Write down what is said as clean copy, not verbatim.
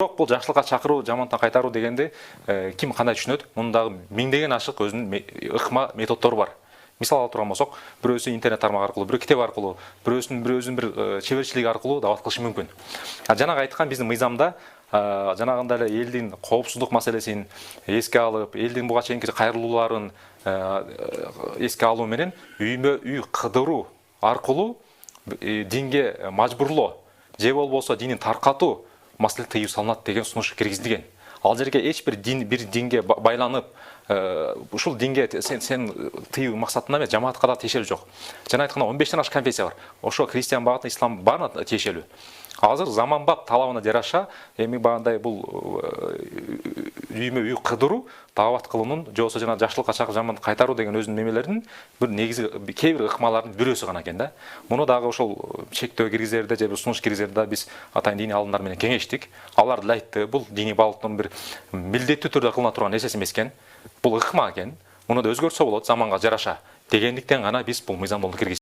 Бирок бул жакшылыкка чакыруу, жамандыктан кайтаруу дегенди ким кандай түшүнөт? Мунун дагы миңдеген ашык өзүнүн ыкма методдору бар. Мисал алып турган болсок, бирөөсү интернет тармагы аркылуу, бирөө китеп аркылуу, бирөөсүнүн бир чеберчилиги аркылуу дабат кылышы мүмкүн. Жанагы айткан биздин мыйзамда жанагындай эле элдин коопсуздук маселесин эске алып, элдин буга чейинки кайрылууларын эске алуу менен үймө үй кыдыруу аркылуу динге мажбурлоо же болбосо динин таркатуу маселе тыюу салынат деген сунуш киргизилген. Ал жерге эч бир динге байланып, ушул динге сен тыюу максатында эмес, жамаатка да тиешелүү жок. Жана айтканда 15ден ашык конфессия бар. Ошо христиан багыты, ислам баарына тиешелүү. Азыр заманбап талабына жараша эми багандай бул үймө үй кыдыруу, дабат кылуунун же болбосо жана жакшылыкка чакырып жамандыкты кайтаруу деген өзүнүн мемелеринин бир негизи кээ бир ыкмалардын бирөөсү гана экен да. Муну дагы ошол чектөө киргизерде же бир сунуш киргизерде биз атайын диний алымдар менен кеңештик. Алар деле айтты, бул диний багыттын бир милдеттүү түрдө кылына турган нерсеси эмес экен. Бул ыкма экен. Муну да өзгөртсө болот заманга жараша дегендиктен гана биз бул мыйзамдуулукту киргиздик.